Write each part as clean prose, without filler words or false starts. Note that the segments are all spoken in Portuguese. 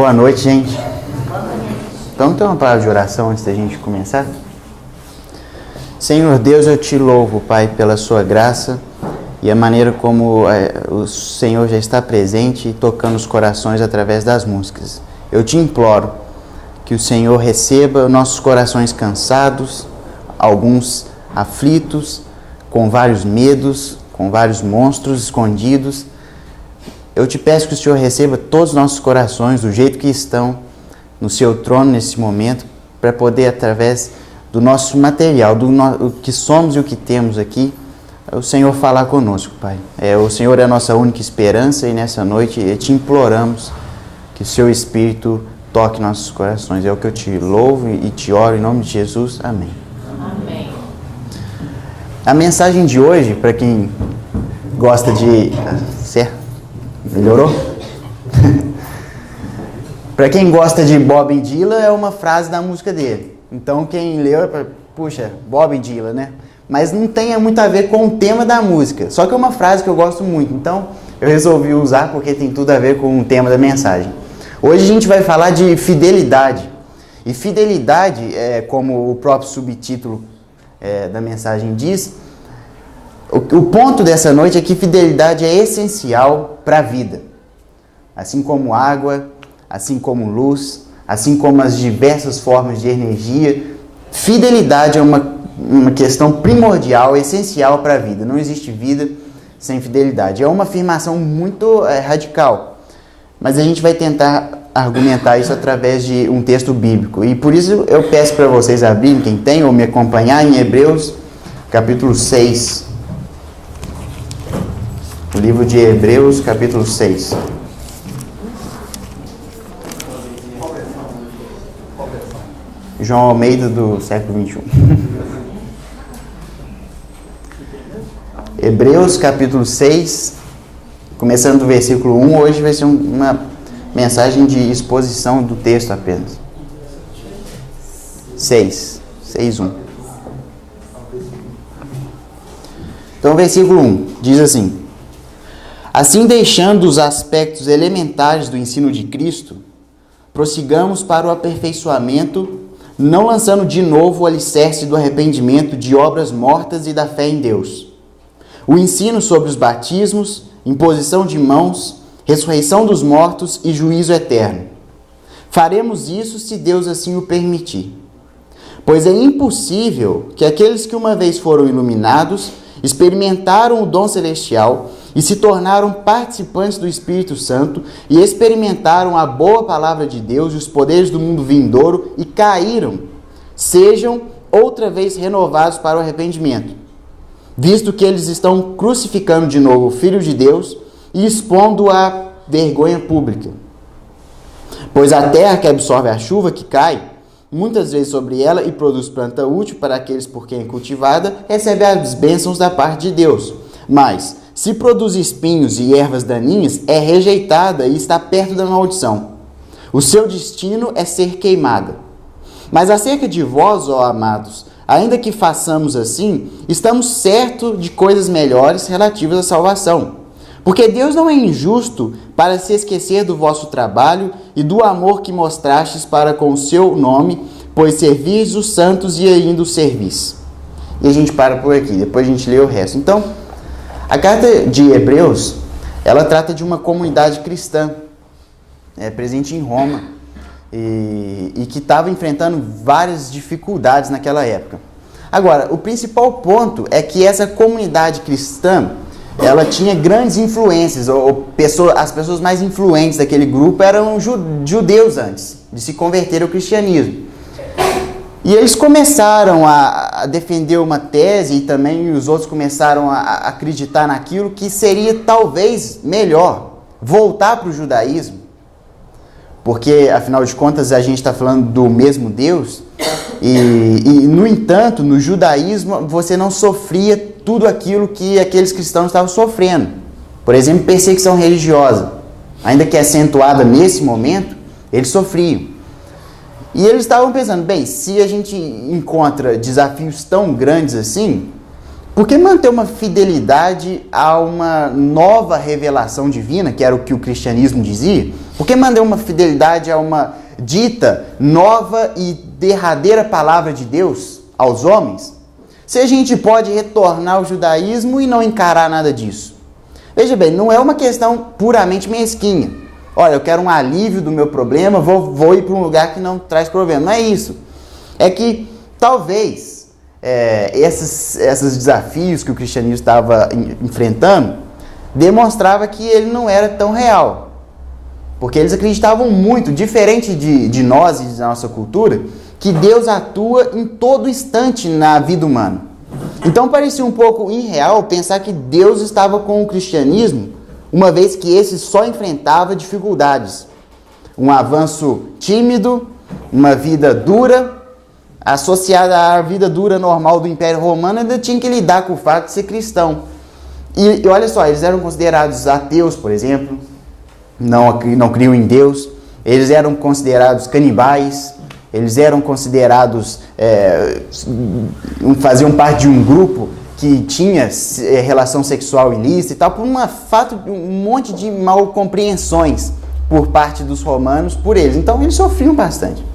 Boa noite, gente. Vamos ter uma palavra de oração antes da gente começar? Senhor Deus, eu te louvo, Pai, pela sua graça e a maneira como o Senhor já está presente e tocando os corações através das músicas. Eu te imploro que o Senhor receba nossos corações cansados, alguns aflitos, com vários medos, com vários monstros escondidos. Eu te peço que o Senhor receba todos os nossos corações do jeito que estão no seu trono nesse momento, para poder, através do nosso material, do que somos e o que temos aqui, o Senhor falar conosco, Pai. O Senhor é a nossa única esperança e nessa noite te imploramos que o seu Espírito toque nossos corações. É o que eu te louvo e te oro em nome de Jesus. Amém. Amém. A mensagem de hoje, para quem gosta de... Certo? Melhorou? Para quem gosta de Bob Dylan, é uma frase da música dele. Então, quem leu, puxa, Bob Dylan, né? Mas não tem muito a ver com o tema da música. Só que é uma frase que eu gosto muito. Então, eu resolvi usar porque tem tudo a ver com o tema da mensagem. Hoje a gente vai falar de fidelidade. E fidelidade, como o próprio subtítulo da mensagem diz, o ponto dessa noite é que fidelidade é essencial para a vida. Assim como água, assim como luz, assim como as diversas formas de energia, fidelidade é uma questão primordial, essencial para a vida. Não existe vida sem fidelidade. É uma afirmação muito radical, mas a gente vai tentar argumentar isso através de um texto bíblico. E por isso eu peço para vocês abrirem, quem tem, ou me acompanhar em Hebreus, capítulo 6. O livro de Hebreus, capítulo 6. João Almeida, do século XXI. Hebreus, capítulo 6, começando do versículo 1. Hoje vai ser uma mensagem de exposição do texto apenas. 6:1. Então, versículo 1 diz assim: assim, deixando os aspectos elementares do ensino de Cristo, prossigamos para o aperfeiçoamento, não lançando de novo o alicerce do arrependimento de obras mortas e da fé em Deus. O ensino sobre os batismos, imposição de mãos, ressurreição dos mortos e juízo eterno. Faremos isso se Deus assim o permitir. Pois é impossível que aqueles que uma vez foram iluminados, experimentaram o dom celestial e se tornaram participantes do Espírito Santo e experimentaram a boa palavra de Deus e os poderes do mundo vindouro e caíram, sejam outra vez renovados para o arrependimento, visto que eles estão crucificando de novo o Filho de Deus e expondo-o à vergonha pública. Pois a terra que absorve a chuva que cai, muitas vezes sobre ela e produz planta útil para aqueles por quem é cultivada, recebe as bênçãos da parte de Deus. Mas, se produz espinhos e ervas daninhas, é rejeitada e está perto da maldição. O seu destino é ser queimada. Mas acerca de vós, ó amados, ainda que façamos assim, estamos certos de coisas melhores relativas à salvação. Porque Deus não é injusto para se esquecer do vosso trabalho e do amor que mostrastes para com o seu nome, pois servis os santos e ainda os servis. E a gente para por aqui, depois a gente lê o resto. Então, a carta de Hebreus, ela trata de uma comunidade cristã, presente em Roma, e que estava enfrentando várias dificuldades naquela época. Agora, o principal ponto é que essa comunidade cristã, ela tinha grandes influências, as pessoas mais influentes daquele grupo eram judeus antes de se converter ao cristianismo. E eles começaram a defender uma tese e também os outros começaram a acreditar naquilo que seria talvez melhor voltar para o judaísmo, porque afinal de contas a gente está falando do mesmo Deus e no entanto no judaísmo você não sofria tudo aquilo que aqueles cristãos estavam sofrendo. Por exemplo, perseguição religiosa, ainda que acentuada nesse momento, eles sofriam. E eles estavam pensando, bem, se a gente encontra desafios tão grandes assim, Por que manter uma fidelidade a uma nova revelação divina, que era o que o cristianismo dizia? Por que manter uma fidelidade a uma dita nova e derradeira palavra de Deus aos homens, se a gente pode retornar ao judaísmo e não encarar nada disso? Veja bem, não é uma questão puramente mesquinha. Olha, eu quero um alívio do meu problema, vou ir para um lugar que não traz problema. Não é isso. É que talvez esses desafios que o cristianismo estava enfrentando demonstrava que ele não era tão real. Porque eles acreditavam muito, diferente de nós e da nossa cultura, que Deus atua em todo instante na vida humana. Então parecia um pouco irreal pensar que Deus estava com o cristianismo, uma vez que esse só enfrentava dificuldades. Um avanço tímido, uma vida dura, associada à vida dura normal do Império Romano, ainda tinha que lidar com o fato de ser cristão. E olha só, eles eram considerados ateus, por exemplo, não criam em Deus, eles eram considerados canibais, eles eram considerados, faziam parte de um grupo que tinha relação sexual ilícita e tal, por um monte de mal compreensões por parte dos romanos por eles. Então eles sofriam bastante.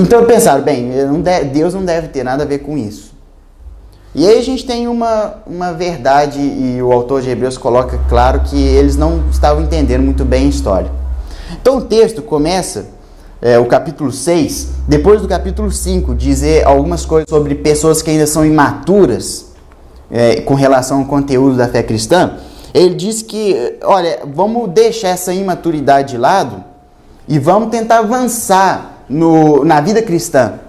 Então pensaram, bem, Deus não deve ter nada a ver com isso. E aí a gente tem uma verdade, e o autor de Hebreus coloca claro que eles não estavam entendendo muito bem a história. Então o texto começa, o capítulo 6, depois do capítulo 5, dizer algumas coisas sobre pessoas que ainda são imaturas com relação ao conteúdo da fé cristã. Ele diz que, olha, vamos deixar essa imaturidade de lado e vamos tentar avançar na vida cristã,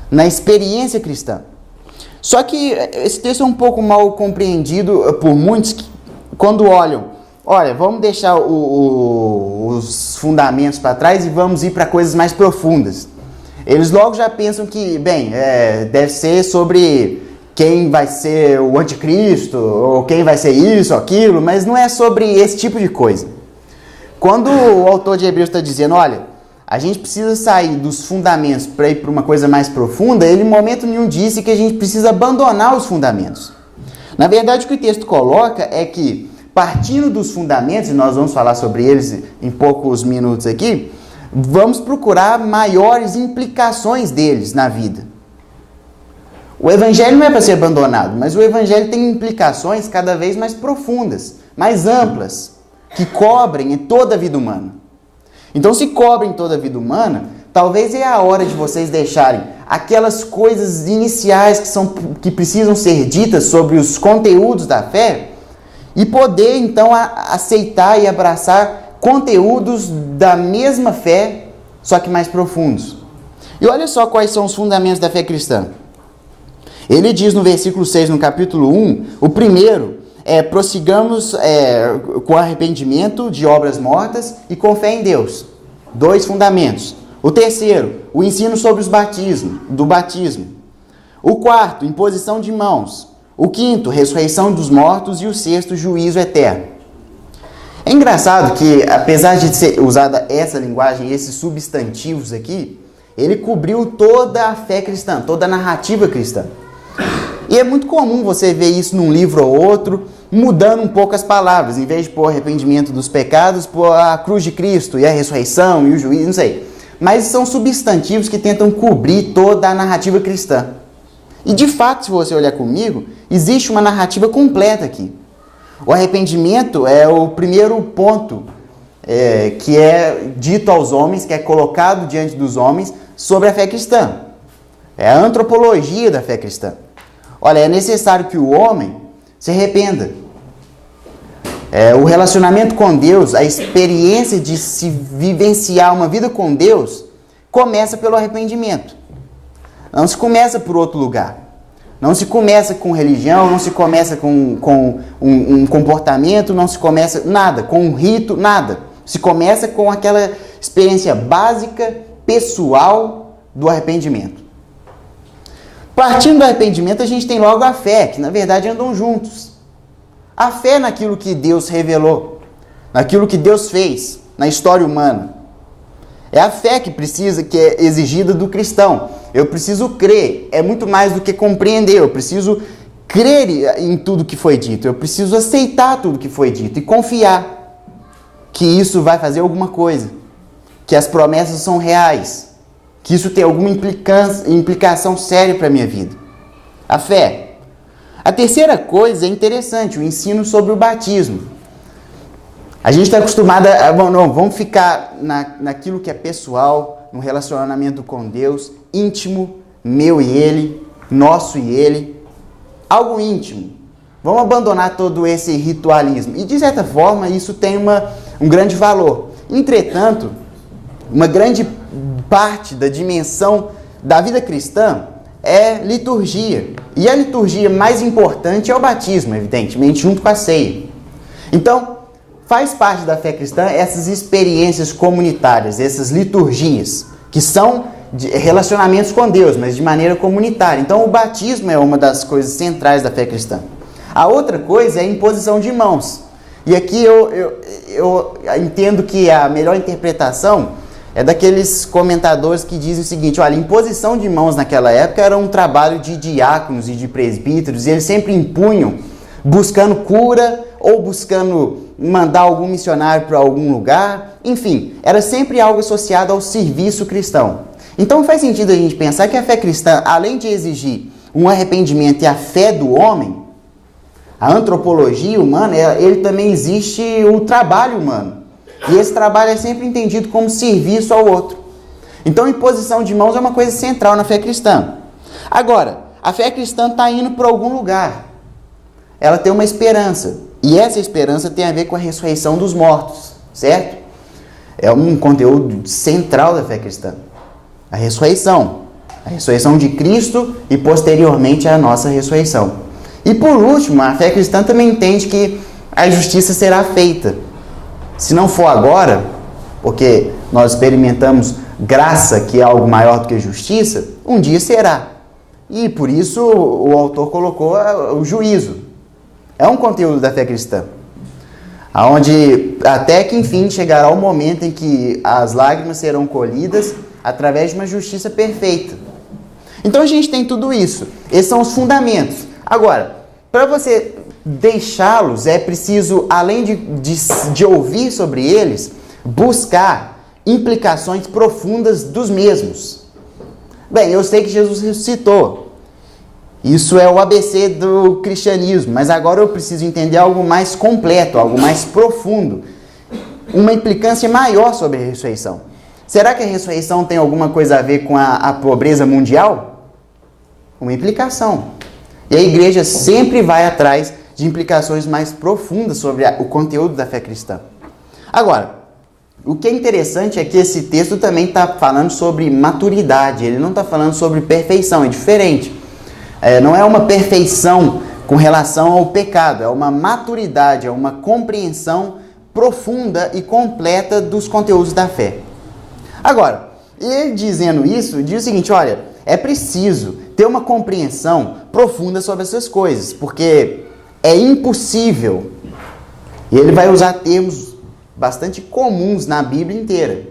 na experiência cristã. Só que esse texto é um pouco mal compreendido por muitos que, quando olham, olha, vamos deixar os fundamentos para trás e vamos ir para coisas mais profundas. Eles logo já pensam que, bem, deve ser sobre quem vai ser o anticristo, ou quem vai ser isso, aquilo, mas não é sobre esse tipo de coisa. Quando o autor de Hebreus está dizendo, olha, a gente precisa sair dos fundamentos para ir para uma coisa mais profunda, ele em momento nenhum disse que a gente precisa abandonar os fundamentos. Na verdade, o que o texto coloca é que, partindo dos fundamentos, e nós vamos falar sobre eles em poucos minutos aqui, vamos procurar maiores implicações deles na vida. O evangelho não é para ser abandonado, mas o evangelho tem implicações cada vez mais profundas, mais amplas, que cobrem toda a vida humana. Então, se cobrem toda a vida humana, talvez é a hora de vocês deixarem aquelas coisas iniciais que precisam ser ditas sobre os conteúdos da fé e poder, então, aceitar e abraçar conteúdos da mesma fé, só que mais profundos. E olha só quais são os fundamentos da fé cristã. Ele diz no versículo 6, no capítulo 1, o primeiro prossigamos com arrependimento de obras mortas e com fé em Deus. 2 fundamentos. O terceiro, o ensino sobre do batismo. O quarto, imposição de mãos. O quinto, ressurreição dos mortos. E o sexto, juízo eterno. É engraçado que, apesar de ser usada essa linguagem, esses substantivos aqui, ele cobriu toda a fé cristã, toda a narrativa cristã. E é muito comum você ver isso num livro ou outro, mudando um pouco as palavras. Em vez de pôr arrependimento dos pecados, pôr a cruz de Cristo e a ressurreição e o juízo, não sei. Mas são substantivos que tentam cobrir toda a narrativa cristã. E de fato, se você olhar comigo, existe uma narrativa completa aqui. O arrependimento é o primeiro ponto que é dito aos homens, que é colocado diante dos homens sobre a fé cristã. É a antropologia da fé cristã. Olha, é necessário que o homem se arrependa. O relacionamento com Deus, a experiência de se vivenciar uma vida com Deus, começa pelo arrependimento. Não se começa por outro lugar. Não se começa com religião, não se começa com um comportamento, não se começa nada, com um rito, nada. Se começa com aquela experiência básica, pessoal do arrependimento. Partindo do arrependimento, a gente tem logo a fé, que na verdade andam juntos. A fé naquilo que Deus revelou, naquilo que Deus fez na história humana. É a fé que é exigida do cristão. Eu preciso crer, é muito mais do que compreender, eu preciso crer em tudo que foi dito, eu preciso aceitar tudo que foi dito e confiar que isso vai fazer alguma coisa, que as promessas são reais, que isso tem alguma implicação séria para a minha vida. A fé. A terceira coisa é interessante, o ensino sobre o batismo. A gente está acostumado a... Não, vamos ficar naquilo que é pessoal, no relacionamento com Deus, íntimo, meu e ele, nosso e ele, algo íntimo. Vamos abandonar todo esse ritualismo. E, de certa forma, isso tem um grande valor. Entretanto, uma grande parte da dimensão da vida cristã é liturgia. E a liturgia mais importante é o batismo, evidentemente, junto com a ceia. Então, faz parte da fé cristã essas experiências comunitárias, essas liturgias, que são de relacionamentos com Deus, mas de maneira comunitária. Então, o batismo é uma das coisas centrais da fé cristã. A outra coisa é a imposição de mãos. E aqui eu entendo que a melhor interpretação é daqueles comentadores que dizem o seguinte: olha, a imposição de mãos naquela época era um trabalho de diáconos e de presbíteros, e eles sempre impunham buscando cura ou buscando mandar algum missionário para algum lugar. Enfim, era sempre algo associado ao serviço cristão. Então faz sentido a gente pensar que a fé cristã, além de exigir um arrependimento e a fé do homem, a antropologia humana, ele também existe o trabalho humano. E esse trabalho é sempre entendido como serviço ao outro. Então, imposição de mãos é uma coisa central na fé cristã. Agora, a fé cristã está indo para algum lugar. Ela tem uma esperança. E essa esperança tem a ver com a ressurreição dos mortos, certo? É um conteúdo central da fé cristã. A ressurreição de Cristo e posteriormente a nossa ressurreição. E por último, a fé cristã também entende que a justiça será feita. Se não for agora, porque nós experimentamos graça, que é algo maior do que justiça, um dia será. E por isso o autor colocou o juízo. É um conteúdo da fé cristã. Onde até que enfim chegará o momento em que as lágrimas serão colhidas através de uma justiça perfeita. Então a gente tem tudo isso. Esses são os fundamentos. Agora, para você deixá-los, é preciso, além de ouvir sobre eles, buscar implicações profundas dos mesmos. Bem, eu sei que Jesus ressuscitou. Isso é o ABC do cristianismo, mas agora eu preciso entender algo mais completo, algo mais profundo, uma implicância maior sobre a ressurreição. Será que a ressurreição tem alguma coisa a ver com a pobreza mundial? Uma implicação. E a igreja sempre vai atrás de implicações mais profundas sobre o conteúdo da fé cristã. Agora, o que é interessante é que esse texto também está falando sobre maturidade, ele não está falando sobre perfeição, é diferente. Não é uma perfeição com relação ao pecado, é uma maturidade, é uma compreensão profunda e completa dos conteúdos da fé. Agora, ele dizendo isso, diz o seguinte: olha, é preciso ter uma compreensão profunda sobre essas coisas, porque é impossível, e ele vai usar termos bastante comuns na Bíblia inteira,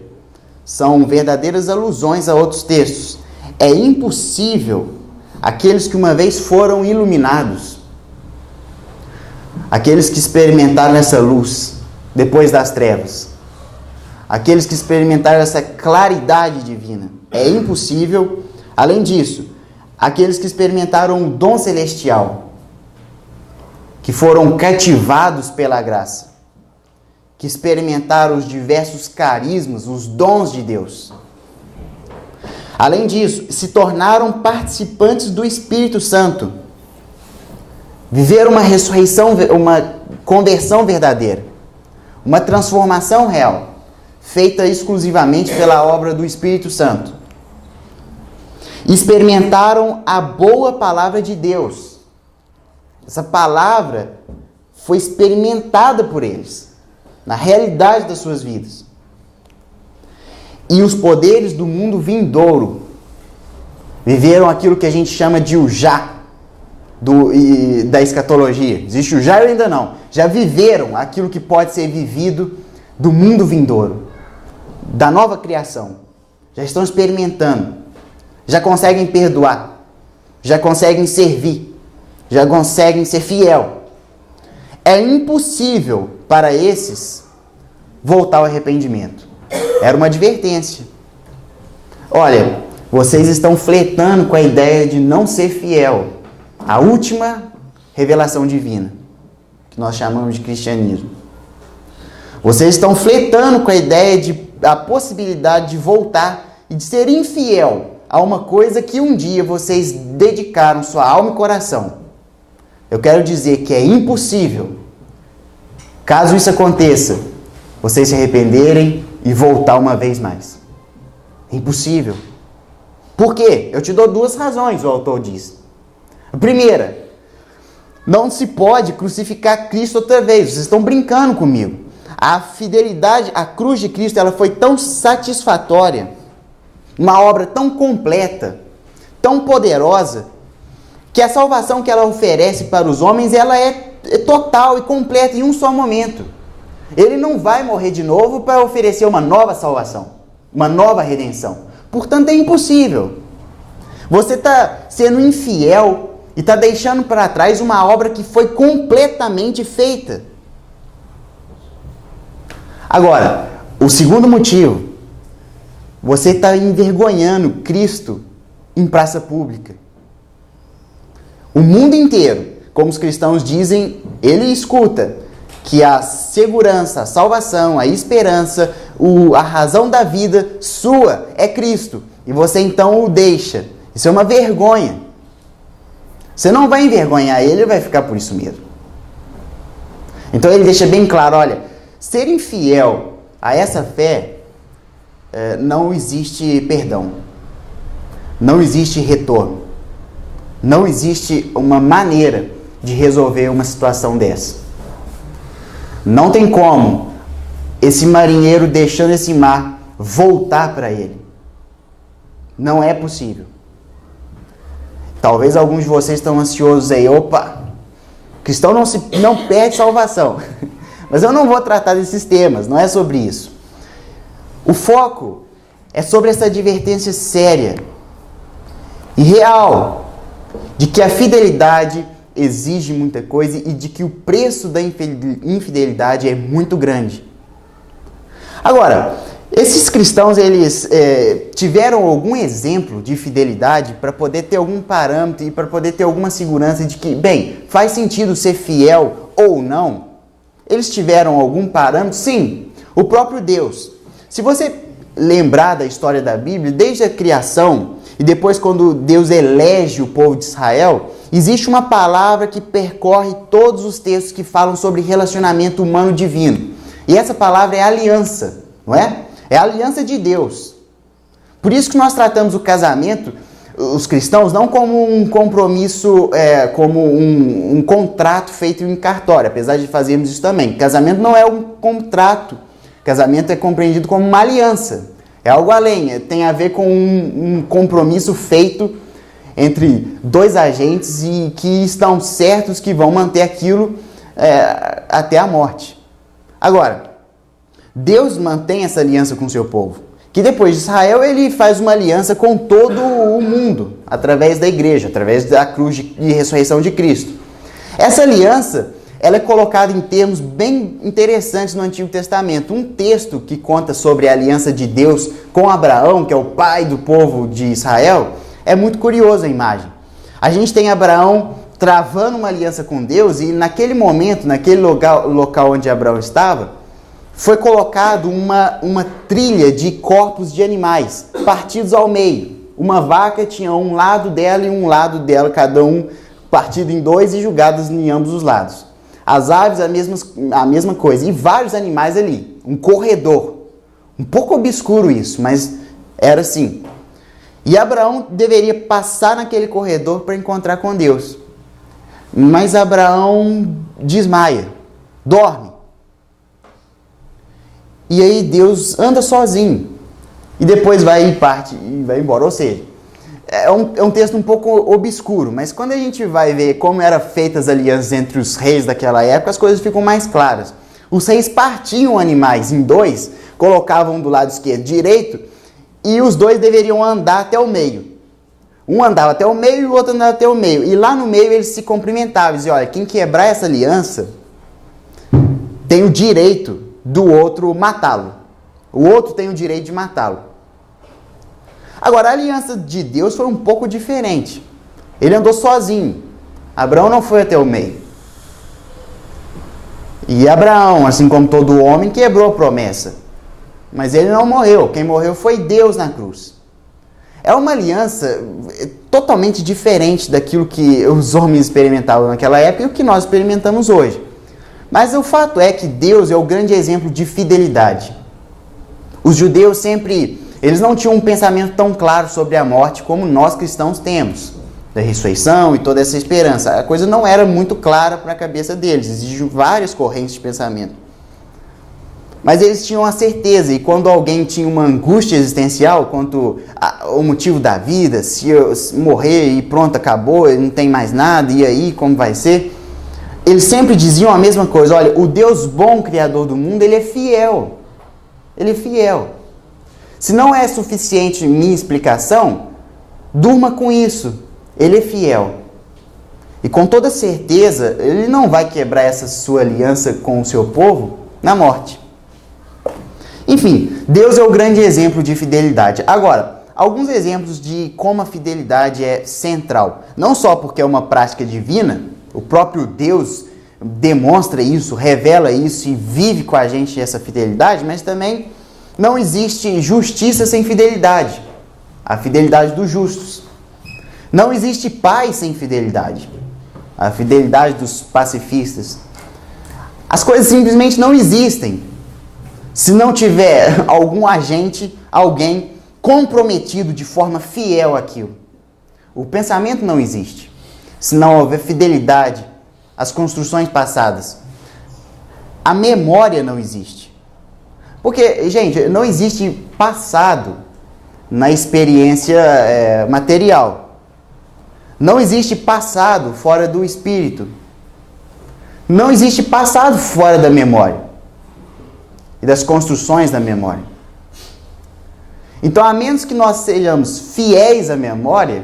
são verdadeiras alusões a outros textos. É impossível aqueles que uma vez foram iluminados, aqueles que experimentaram essa luz depois das trevas, aqueles que experimentaram essa claridade divina, é impossível. Além disso, aqueles que experimentaram o dom celestial, que foram cativados pela graça, que experimentaram os diversos carismas, os dons de Deus. Além disso, se tornaram participantes do Espírito Santo. Viveram uma ressurreição, uma conversão verdadeira, uma transformação real, feita exclusivamente pela obra do Espírito Santo. Experimentaram a boa palavra de Deus. Essa palavra foi experimentada por eles, na realidade das suas vidas. E os poderes do mundo vindouro. Viveram aquilo que a gente chama de o já, da escatologia. Existe o já ou ainda não? Já viveram aquilo que pode ser vivido do mundo vindouro, da nova criação. Já estão experimentando. Já conseguem perdoar. Já conseguem servir. já conseguem ser fiel. É impossível para esses voltar ao arrependimento. Era uma advertência. Olha, vocês estão flertando com a ideia de não ser fiel à última revelação divina, que nós chamamos de cristianismo. Vocês estão flertando com a ideia a possibilidade de voltar e de ser infiel a uma coisa que um dia vocês dedicaram sua alma e coração. Eu quero dizer que é impossível, caso isso aconteça, vocês se arrependerem e voltar uma vez mais. É impossível. Por quê? Eu te dou duas razões, o autor diz. A primeira, não se pode crucificar Cristo outra vez. Vocês estão brincando comigo. A fidelidade à cruz de Cristo, ela foi tão satisfatória, uma obra tão completa, tão poderosa, que a salvação que ela oferece para os homens, ela é total e completa em um só momento. Ele não vai morrer de novo para oferecer uma nova salvação, uma nova redenção. Portanto, é impossível. Você está sendo infiel e está deixando para trás uma obra que foi completamente feita. Agora, o segundo motivo, você está envergonhando Cristo em praça pública. O mundo inteiro, como os cristãos dizem, ele escuta que a segurança, a salvação, a esperança, a razão da vida sua é Cristo. E você então o deixa. Isso é uma vergonha. Você não vai envergonhar ele vai ficar por isso mesmo. Então ele deixa bem claro, olha, ser infiel a essa fé, não existe perdão. Não existe retorno. Não existe uma maneira de resolver uma situação dessa. Não tem como esse marinheiro deixando esse mar voltar para ele. Não é possível. Talvez alguns de vocês estão ansiosos aí. Opa, cristão não perde salvação. Mas eu não vou tratar desses temas, não é sobre isso. O foco é sobre essa advertência séria e real de que a fidelidade exige muita coisa e de que o preço da infidelidade é muito grande. Agora, esses cristãos, eles tiveram algum exemplo de fidelidade para poder ter algum parâmetro e para poder ter alguma segurança de que, bem, faz sentido ser fiel ou não? Eles tiveram algum parâmetro? Sim, o próprio Deus. Se você lembrar da história da Bíblia, desde a criação e depois quando Deus elege o povo de Israel, existe uma palavra que percorre todos os textos que falam sobre relacionamento humano divino. E essa palavra é aliança, não é? É a aliança de Deus. Por isso que nós tratamos o casamento, os cristãos, não como um compromisso, como um contrato feito em cartório, apesar de fazermos isso também. Casamento não é um contrato. Casamento é compreendido como uma aliança. É algo além, tem a ver com um compromisso feito entre dois agentes e que estão certos que vão manter aquilo até a morte. Agora, Deus mantém essa aliança com o seu povo, que depois de Israel ele faz uma aliança com todo o mundo, através da igreja, através da cruz de ressurreição de Cristo. Essa aliança, ela é colocada em termos bem interessantes no Antigo Testamento. Um texto que conta sobre a aliança de Deus com Abraão, que é o pai do povo de Israel, é muito curioso a imagem. A gente tem Abraão travando uma aliança com Deus e naquele momento, naquele local onde Abraão estava, foi colocado uma trilha de corpos de animais partidos ao meio. Uma vaca tinha um lado dela e um lado dela, cada um partido em dois e julgados em ambos os lados. As aves, a mesma coisa. E vários animais ali. Um corredor. Um pouco obscuro isso, mas era assim. E Abraão deveria passar naquele corredor para encontrar com Deus. Mas Abraão desmaia. Dorme. E aí Deus anda sozinho. E depois vai e parte e vai embora. Ou seja, é um texto um pouco obscuro. Mas quando a gente vai ver como eram feitas as alianças entre os reis daquela época, as coisas ficam mais claras. Os reis partiam animais em dois, colocavam do lado esquerdo e direito, e os dois deveriam andar até o meio. Um andava até o meio e o outro andava até o meio. E lá no meio eles se cumprimentavam. Diziam, olha, quem quebrar essa aliança tem o direito do outro matá-lo. O outro tem o direito de matá-lo. Agora, a aliança de Deus foi um pouco diferente. Ele andou sozinho. Abraão não foi até o meio. E Abraão, assim como todo homem, quebrou a promessa. Mas ele não morreu. Quem morreu foi Deus na cruz. É uma aliança totalmente diferente daquilo que os homens experimentavam naquela época e o que nós experimentamos hoje. Mas o fato é que Deus é o grande exemplo de fidelidade. Os judeus sempre, eles não tinham um pensamento tão claro sobre a morte como nós cristãos temos. Da ressurreição e toda essa esperança. A coisa não era muito clara para a cabeça deles. Existem várias correntes de pensamento. Mas eles tinham a certeza, e quando alguém tinha uma angústia existencial quanto ao motivo da vida, se eu morrer e pronto, acabou, não tem mais nada, e aí, como vai ser? Eles sempre diziam a mesma coisa, olha, o Deus bom, Criador do mundo, Ele é fiel. Ele é fiel. Se não é suficiente minha explicação, durma com isso. Ele é fiel. E com toda certeza, Ele não vai quebrar essa sua aliança com o seu povo na morte. Enfim, Deus é o grande exemplo de fidelidade. Agora, alguns exemplos de como a fidelidade é central. Não só porque é uma prática divina, o próprio Deus demonstra isso, revela isso e vive com a gente essa fidelidade, mas também não existe justiça sem fidelidade. A fidelidade dos justos. Não existe paz sem fidelidade. A fidelidade dos pacifistas. As coisas simplesmente não existem se não tiver algum agente, alguém comprometido de forma fiel àquilo. O pensamento não existe. Se não houver fidelidade às construções passadas. A memória não existe. Porque, gente, não existe passado na experiência material. Não existe passado fora do espírito. Não existe passado fora da memória e das construções da memória. Então, a menos que nós sejamos fiéis à memória,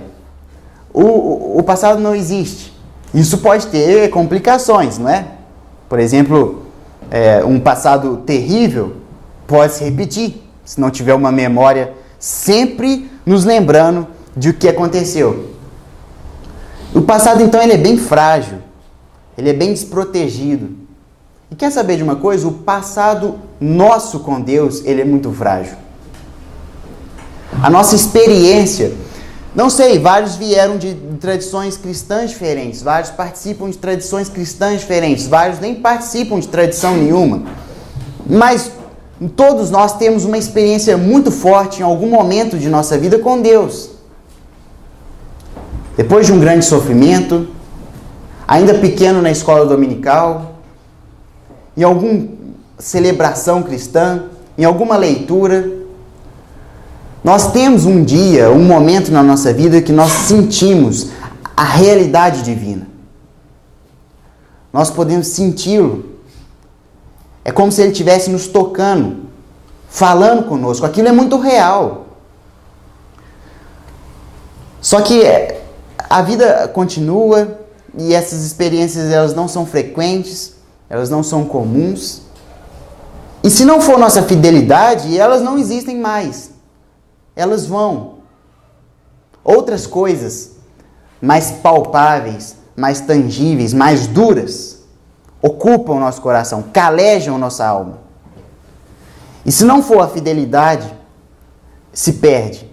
o passado não existe. Isso pode ter complicações, não é? Por exemplo, um passado terrível pode se repetir, se não tiver uma memória sempre nos lembrando de o que aconteceu. O passado, então, ele é bem frágil, ele é bem desprotegido. E quer saber de uma coisa? O passado nosso com Deus, ele é muito frágil. A nossa experiência, não sei, vários vieram de tradições cristãs diferentes, vários participam de tradições cristãs diferentes, vários nem participam de tradição nenhuma. Mas todos nós temos uma experiência muito forte em algum momento de nossa vida com Deus. Depois de um grande sofrimento, ainda pequeno na escola dominical, em alguma celebração cristã, em alguma leitura, nós temos um dia, um momento na nossa vida que nós sentimos a realidade divina. Nós podemos senti-lo. É como se ele estivesse nos tocando, falando conosco. Aquilo é muito real. Só que a vida continua e essas experiências elas não são frequentes, elas não são comuns. E se não for nossa fidelidade, elas não existem mais. Elas vão. Outras coisas mais palpáveis, mais tangíveis, mais duras, ocupam o nosso coração, calejam nossa alma. E se não for a fidelidade, se perde.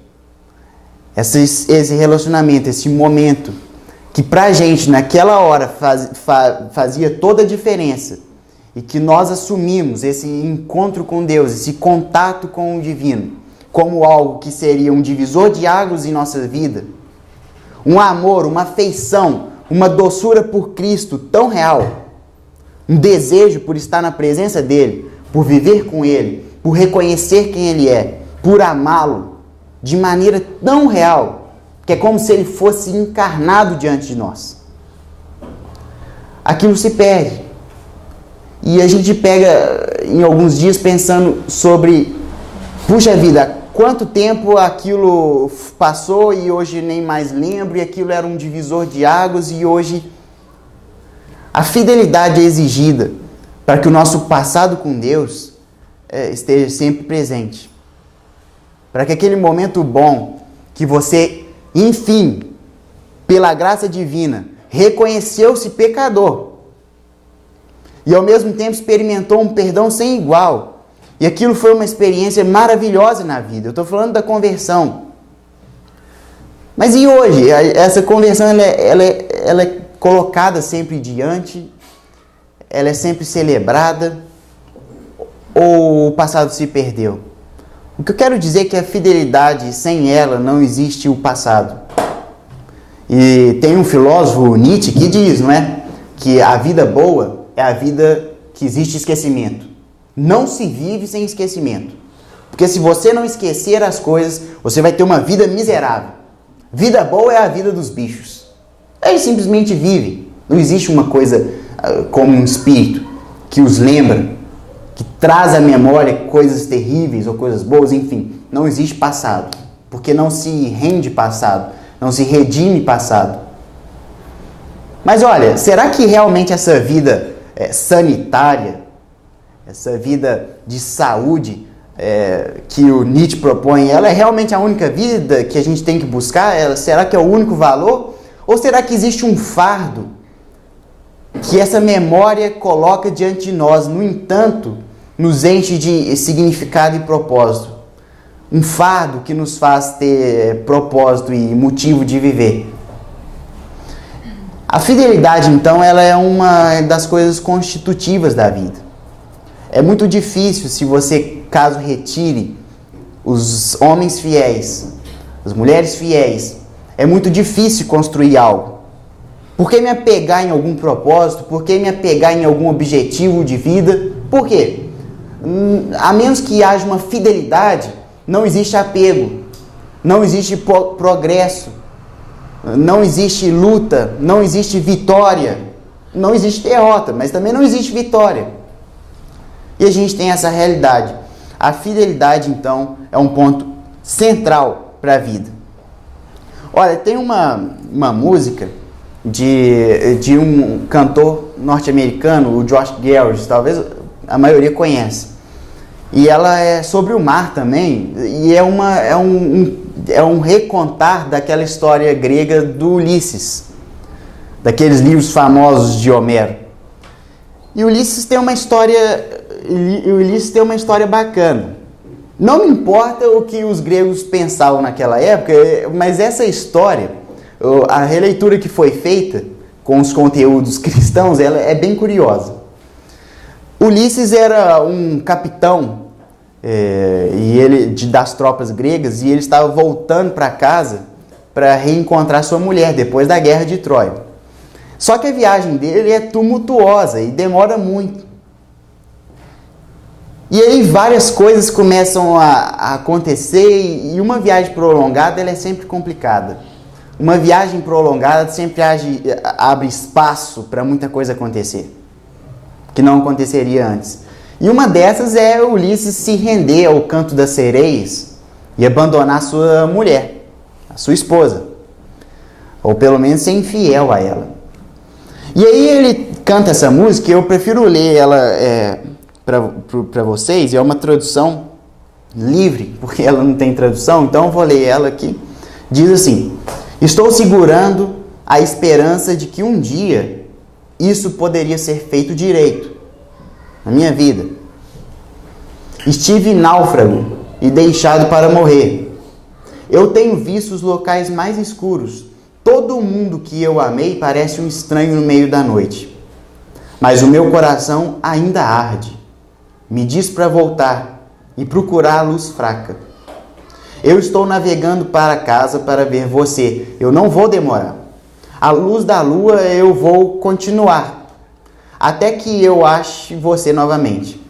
Esse relacionamento, esse momento, que pra gente naquela hora fazia toda a diferença, e que nós assumimos esse encontro com Deus, esse contato com o divino, como algo que seria um divisor de águas em nossa vida, um amor, uma afeição, uma doçura por Cristo tão real, um desejo por estar na presença dele, por viver com ele, por reconhecer quem ele é, por amá-lo de maneira tão real, que é como se ele fosse encarnado diante de nós. Aquilo se perde. E a gente pega em alguns dias pensando sobre, puxa vida, quanto tempo aquilo passou e hoje nem mais lembro, e aquilo era um divisor de águas, e hoje a fidelidade é exigida para que o nosso passado com Deus esteja sempre presente. Para que aquele momento bom que você, enfim, pela graça divina, reconheceu-se pecador e ao mesmo tempo experimentou um perdão sem igual, e aquilo foi uma experiência maravilhosa na vida. Eu estou falando da conversão. Mas e hoje? Essa conversão ela é colocada sempre diante, ela é sempre celebrada, ou o passado se perdeu? O que eu quero dizer é que a fidelidade, sem ela, não existe o passado. E tem um filósofo, Nietzsche, que diz, não é? Que a vida boa é a vida que existe esquecimento. Não se vive sem esquecimento. Porque se você não esquecer as coisas, você vai ter uma vida miserável. Vida boa é a vida dos bichos. Eles simplesmente vivem. Não existe uma coisa como um espírito que os lembra, que traz à memória coisas terríveis ou coisas boas, enfim. Não existe passado, porque não se rende passado, não se redime passado. Mas olha, será que realmente essa vida sanitária, essa vida de saúde que o Nietzsche propõe, ela é realmente a única vida que a gente tem que buscar? Será que é o único valor? Ou será que existe um fardo que essa memória coloca diante de nós, no entanto, nos enche de significado e propósito? Um fardo que nos faz ter propósito e motivo de viver. A fidelidade, então, ela é uma das coisas constitutivas da vida. É muito difícil, se você, caso retire os homens fiéis, as mulheres fiéis, é muito difícil construir algo. Por que me apegar em algum propósito? Por que me apegar em algum objetivo de vida? Por quê? A menos que haja uma fidelidade, não existe apego, não existe progresso, não existe luta, não existe vitória, não existe derrota, mas também não existe vitória. E a gente tem essa realidade. A fidelidade, então, é um ponto central para a vida. Olha, tem uma música de um cantor norte-americano, o Josh Garrett, talvez a maioria conhece. E ela é sobre o mar também, e é um recontar daquela história grega do Ulisses, daqueles livros famosos de Homero. E o Ulisses tem uma história bacana. Não me importa o que os gregos pensavam naquela época, mas essa história, a releitura que foi feita com os conteúdos cristãos, ela é bem curiosa. Ulisses era um capitão das tropas gregas, e ele estava voltando para casa para reencontrar sua mulher depois da guerra de Troia. Só que a viagem dele é tumultuosa e demora muito. E aí várias coisas começam a acontecer, e uma viagem prolongada ela é sempre complicada. Uma viagem prolongada sempre abre espaço para muita coisa acontecer, que não aconteceria antes. E uma dessas é Ulisses se render ao canto das sereias e abandonar sua mulher, a sua esposa, ou pelo menos ser infiel a ela. E aí ele canta essa música, eu prefiro ler ela para vocês, é uma tradução livre, porque ela não tem tradução, então eu vou ler ela aqui. Diz assim: estou segurando a esperança de que um dia isso poderia ser feito direito na minha vida. Estive náufrago e deixado para morrer. Eu tenho visto os locais mais escuros. Todo mundo que eu amei parece um estranho no meio da noite. Mas o meu coração ainda arde. Me diz para voltar e procurar a luz fraca. Eu estou navegando para casa para ver você. Eu não vou demorar. À luz da lua eu vou continuar, até que eu ache você novamente.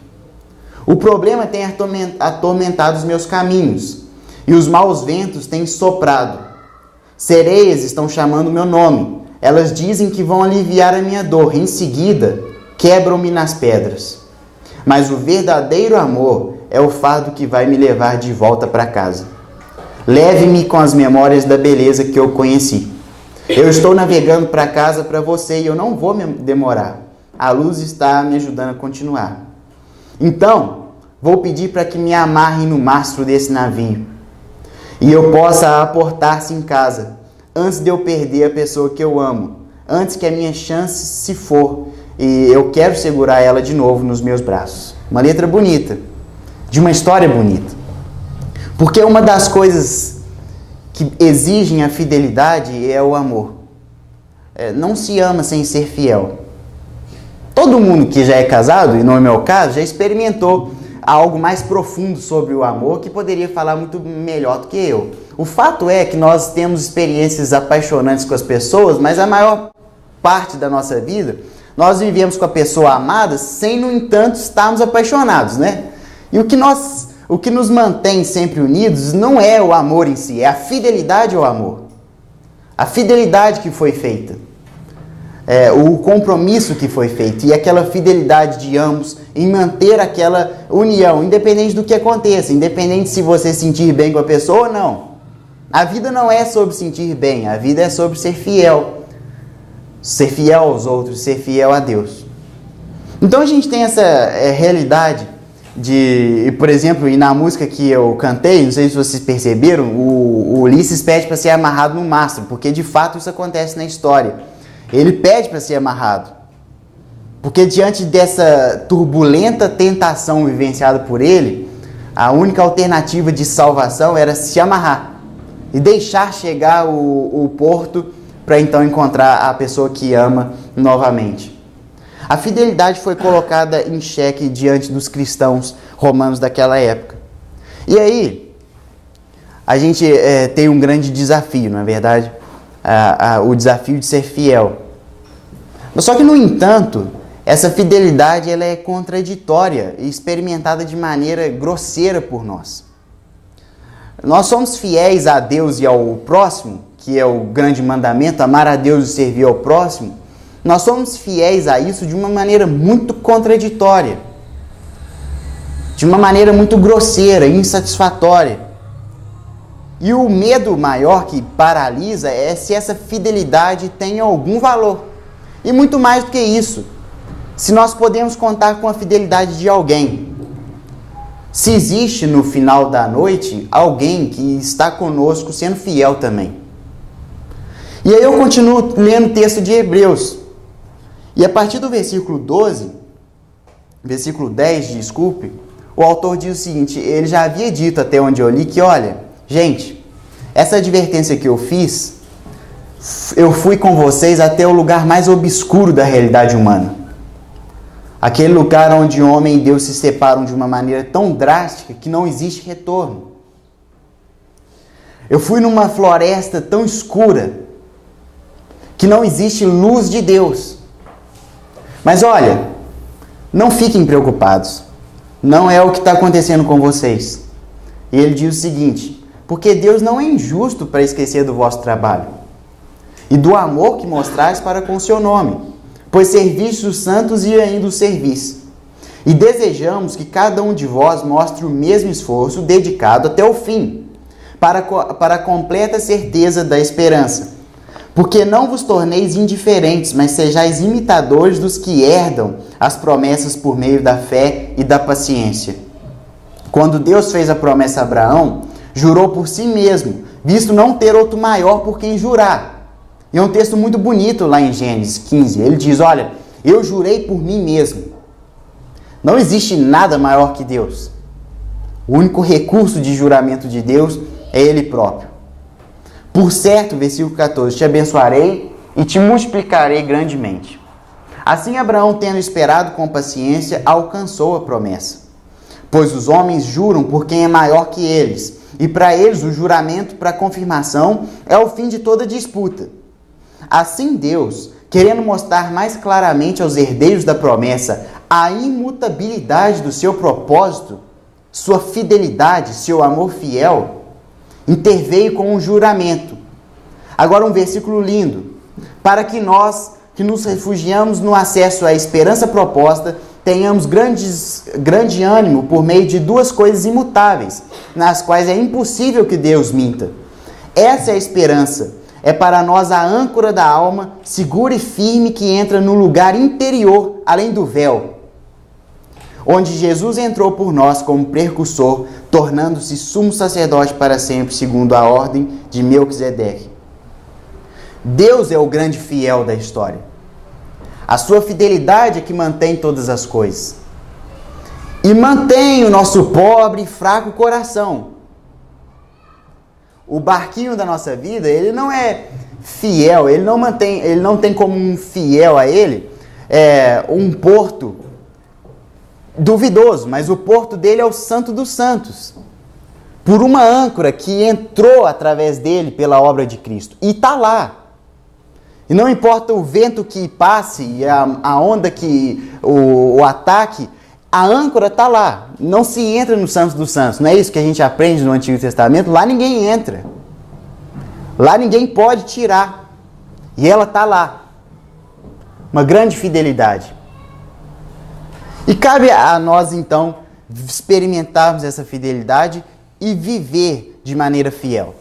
O problema tem atormentado os meus caminhos, e os maus ventos têm soprado. Sereias estão chamando meu nome. Elas dizem que vão aliviar a minha dor. Em seguida, quebram-me nas pedras. Mas o verdadeiro amor é o fardo que vai me levar de volta para casa. Leve-me com as memórias da beleza que eu conheci. Eu estou navegando para casa para você e eu não vou me demorar. A luz está me ajudando a continuar. Então, vou pedir para que me amarrem no mastro desse navio e eu possa aportar-se em casa, antes de eu perder a pessoa que eu amo, antes que a minha chance se for e eu quero segurar ela de novo nos meus braços. Uma letra bonita, de uma história bonita. Porque uma das coisas que exigem a fidelidade é o amor. Não se ama sem ser fiel. Todo mundo que já é casado, e não é meu caso, já experimentou algo mais profundo sobre o amor, que poderia falar muito melhor do que eu. O fato é que nós temos experiências apaixonantes com as pessoas, mas a maior parte da nossa vida, nós vivemos com a pessoa amada sem, no entanto, estarmos apaixonados, né? E o que nos mantém sempre unidos não é o amor em si, é a fidelidade ao amor. A fidelidade que foi feita. O compromisso que foi feito e aquela fidelidade de ambos em manter aquela união, independente do que aconteça, independente se você sentir bem com a pessoa ou não. A vida não é sobre sentir bem, a vida é sobre ser fiel. Ser fiel aos outros, ser fiel a Deus. Então a gente tem essa realidade de, por exemplo, e na música que eu cantei, não sei se vocês perceberam, o Ulisses pede para ser amarrado no mastro, porque de fato isso acontece na história. Ele pede para ser amarrado, porque diante dessa turbulenta tentação vivenciada por ele, a única alternativa de salvação era se amarrar e deixar chegar o porto para então encontrar a pessoa que ama novamente. A fidelidade foi colocada em xeque diante dos cristãos romanos daquela época. E aí, a gente tem um grande desafio, não é verdade? O desafio de ser fiel. Só que, no entanto, essa fidelidade ela é contraditória e experimentada de maneira grosseira por nós. Nós somos fiéis a Deus e ao próximo, que é o grande mandamento, amar a Deus e servir ao próximo. Nós somos fiéis a isso de uma maneira muito contraditória, de uma maneira muito grosseira, insatisfatória. E o medo maior que paralisa é se essa fidelidade tem algum valor. E muito mais do que isso, se nós podemos contar com a fidelidade de alguém. Se existe no final da noite alguém que está conosco sendo fiel também. E aí eu continuo lendo o texto de Hebreus. E a partir do versículo 10, desculpe, o autor diz o seguinte: ele já havia dito até onde eu li que, olha, gente, essa advertência que eu fiz, eu fui com vocês até o lugar mais obscuro da realidade humana. Aquele lugar onde o homem e Deus se separam de uma maneira tão drástica que não existe retorno. Eu fui numa floresta tão escura que não existe luz de Deus. Mas olha, não fiquem preocupados. Não é o que está acontecendo com vocês. E ele diz o seguinte: porque Deus não é injusto para esquecer do vosso trabalho e do amor que mostrais para com o seu nome, pois servistes os santos e ainda os servis. E desejamos que cada um de vós mostre o mesmo esforço dedicado até o fim, para a completa certeza da esperança. Porque não vos torneis indiferentes, mas sejais imitadores dos que herdam as promessas por meio da fé e da paciência. Quando Deus fez a promessa a Abraão, jurou por si mesmo, visto não ter outro maior por quem jurar. E é um texto muito bonito lá em Gênesis 15. Ele diz, olha, eu jurei por mim mesmo. Não existe nada maior que Deus. O único recurso de juramento de Deus é Ele próprio. Por certo, versículo 14, te abençoarei e te multiplicarei grandemente. Assim Abraão, tendo esperado com paciência, alcançou a promessa. Pois os homens juram por quem é maior que eles, e para eles o juramento para confirmação é o fim de toda disputa. Assim Deus, querendo mostrar mais claramente aos herdeiros da promessa a imutabilidade do seu propósito, sua fidelidade, seu amor fiel, interveio com um juramento. Agora um versículo lindo. Para que nós, que nos refugiamos no acesso à esperança proposta, tenhamos grande ânimo por meio de duas coisas imutáveis, nas quais é impossível que Deus minta. Essa é a esperança. É para nós a âncora da alma, segura e firme, que entra no lugar interior, além do véu, onde Jesus entrou por nós como precursor, tornando-se sumo sacerdote para sempre, segundo a ordem de Melquisedeque. Deus é o grande fiel da história. A sua fidelidade é que mantém todas as coisas. E mantém o nosso pobre e fraco coração. O barquinho da nossa vida, ele não é fiel, ele não tem como um fiel a ele um porto duvidoso, mas o porto dele é o Santo dos Santos, por uma âncora que entrou através dele pela obra de Cristo, e está lá. E não importa o vento que passe, e a onda que o ataque, a âncora está lá. Não se entra no Santo dos Santos. Não é isso que a gente aprende no Antigo Testamento? Lá ninguém entra. Lá ninguém pode tirar. E ela está lá. Uma grande fidelidade. E cabe a nós, então, experimentarmos essa fidelidade e viver de maneira fiel.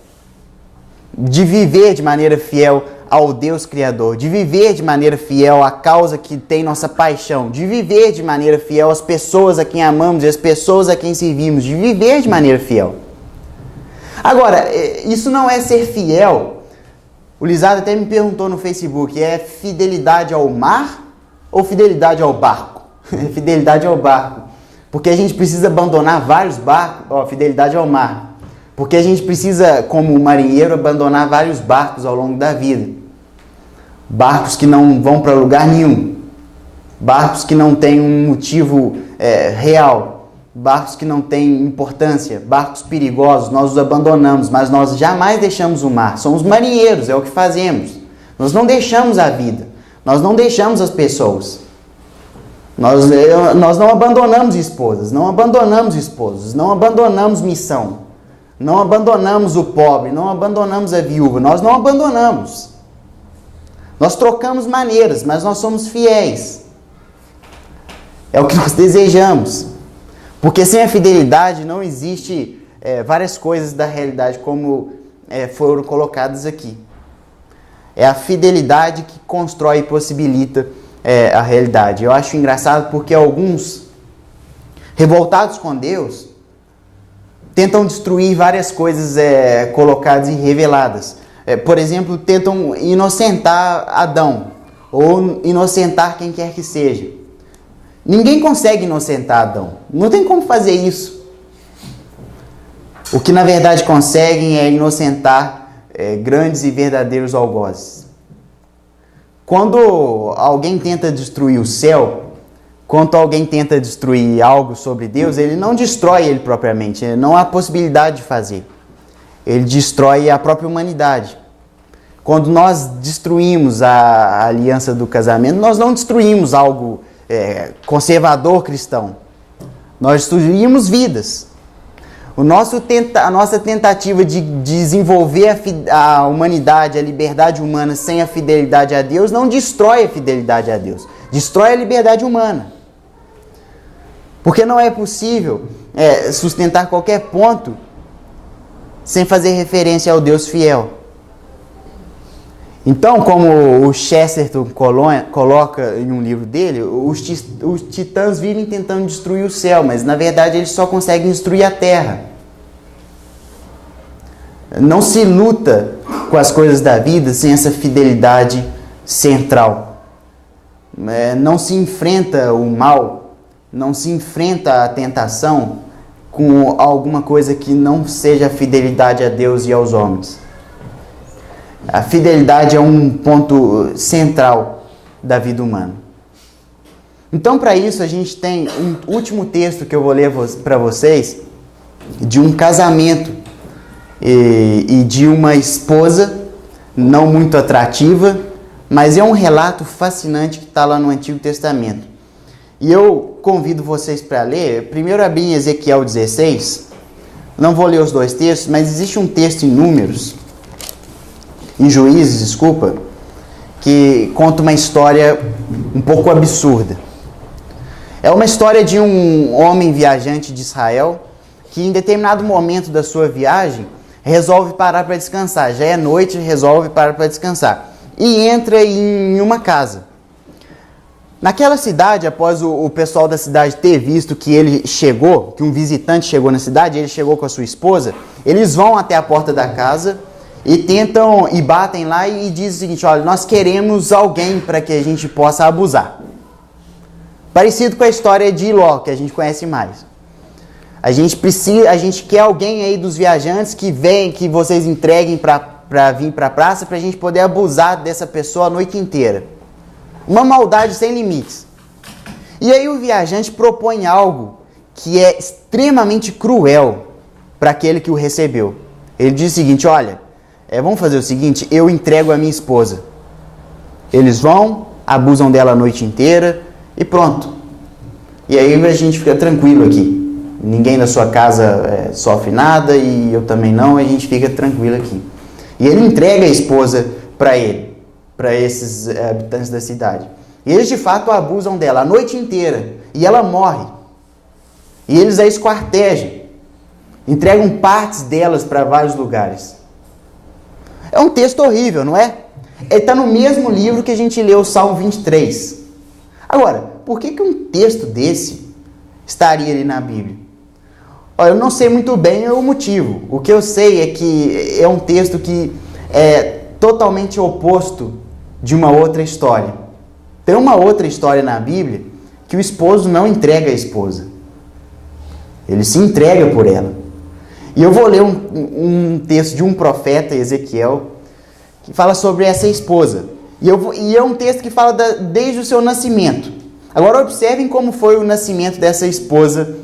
De viver de maneira fiel ao Deus Criador, de viver de maneira fiel à causa que tem nossa paixão, de viver de maneira fiel às pessoas a quem amamos e às pessoas a quem servimos, de viver de maneira fiel. Agora, isso não é ser fiel. O Lisado até me perguntou no Facebook, é fidelidade ao mar ou fidelidade ao barco? Fidelidade ao barco. Porque a gente precisa abandonar vários barcos, fidelidade ao mar. Porque a gente precisa, como marinheiro, abandonar vários barcos ao longo da vida. Barcos que não vão para lugar nenhum. Barcos que não têm um motivo real. Barcos que não têm importância. Barcos perigosos. Nós os abandonamos, mas nós jamais deixamos o mar. Somos marinheiros, é o que fazemos. Nós não deixamos a vida. Nós não deixamos as pessoas. Nós não abandonamos esposas. Não abandonamos esposos. Não abandonamos missão. Não abandonamos o pobre, não abandonamos a viúva, nós não abandonamos. Nós trocamos maneiras, mas nós somos fiéis. É o que nós desejamos. Porque sem a fidelidade não existe várias coisas da realidade como foram colocadas aqui. É a fidelidade que constrói e possibilita a realidade. Eu acho engraçado porque alguns, revoltados com Deus, tentam destruir várias coisas colocadas e reveladas. Por exemplo, tentam inocentar Adão, ou inocentar quem quer que seja. Ninguém consegue inocentar Adão. Não tem como fazer isso. O que na verdade conseguem é inocentar grandes e verdadeiros algozes. Quando alguém tenta destruir o céu, quando alguém tenta destruir algo sobre Deus, ele não destrói ele propriamente, não há possibilidade de fazer. Ele destrói a própria humanidade. Quando nós destruímos a aliança do casamento, nós não destruímos algo conservador cristão. Nós destruímos vidas. A nossa tentativa de desenvolver a humanidade, a liberdade humana sem a fidelidade a Deus, não destrói a fidelidade a Deus. Destrói a liberdade humana. Porque não é possível sustentar qualquer ponto sem fazer referência ao Deus fiel. Então, como o Chesterton coloca em um livro dele, os titãs vivem tentando destruir o céu, mas na verdade eles só conseguem destruir a terra. Não se luta com as coisas da vida sem essa fidelidade central. Não se enfrenta o mal, não se enfrenta a tentação com alguma coisa que não seja a fidelidade a Deus e aos homens. A fidelidade é um ponto central da vida humana. Então, para isso, a gente tem um último texto que eu vou ler para vocês, de um casamento e de uma esposa não muito atrativa, mas é um relato fascinante que está lá no Antigo Testamento. E eu convido vocês para ler, primeiro abrir em Ezequiel 16, não vou ler os dois textos, mas existe um texto em Números, em Juízes, desculpa, que conta uma história um pouco absurda. É uma história de um homem viajante de Israel que em determinado momento da sua viagem resolve parar para descansar. Já é noite, resolve parar para descansar. E entra em uma casa. Naquela cidade, após o pessoal da cidade ter visto que ele chegou, que um visitante chegou na cidade, ele chegou com a sua esposa, eles vão até a porta da casa e tentam, e batem lá e dizem o seguinte: olha, nós queremos alguém para que a gente possa abusar. Parecido com a história de Ló, que a gente conhece mais. A gente quer alguém aí dos viajantes que vem, que vocês entreguem para vir para a praça, para a gente poder abusar dessa pessoa a noite inteira. Uma maldade sem limites. E aí o viajante propõe algo que é extremamente cruel para aquele que o recebeu. Ele diz o seguinte: olha, vamos fazer o seguinte, eu entrego a minha esposa. Eles vão, abusam dela a noite inteira e pronto. E aí a gente fica tranquilo aqui. Ninguém na sua casa sofre nada e eu também não, a gente fica tranquilo aqui. E ele entrega a esposa para ele, para esses habitantes da cidade. E eles de fato abusam dela a noite inteira e ela morre. E eles a esquartejam, entregam partes delas para vários lugares. É um texto horrível, não é? Ele está no mesmo livro que a gente leu, o Salmo 23. Agora, por que um texto desse estaria ali na Bíblia? Olha, eu não sei muito bem o motivo. O que eu sei é que é um texto que é totalmente oposto de uma outra história. Tem uma outra história na Bíblia que o esposo não entrega a esposa. Ele se entrega por ela. E eu vou ler um texto de um profeta, Ezequiel, que fala sobre essa esposa. E é um texto que fala desde o seu nascimento. Agora observem como foi o nascimento dessa esposa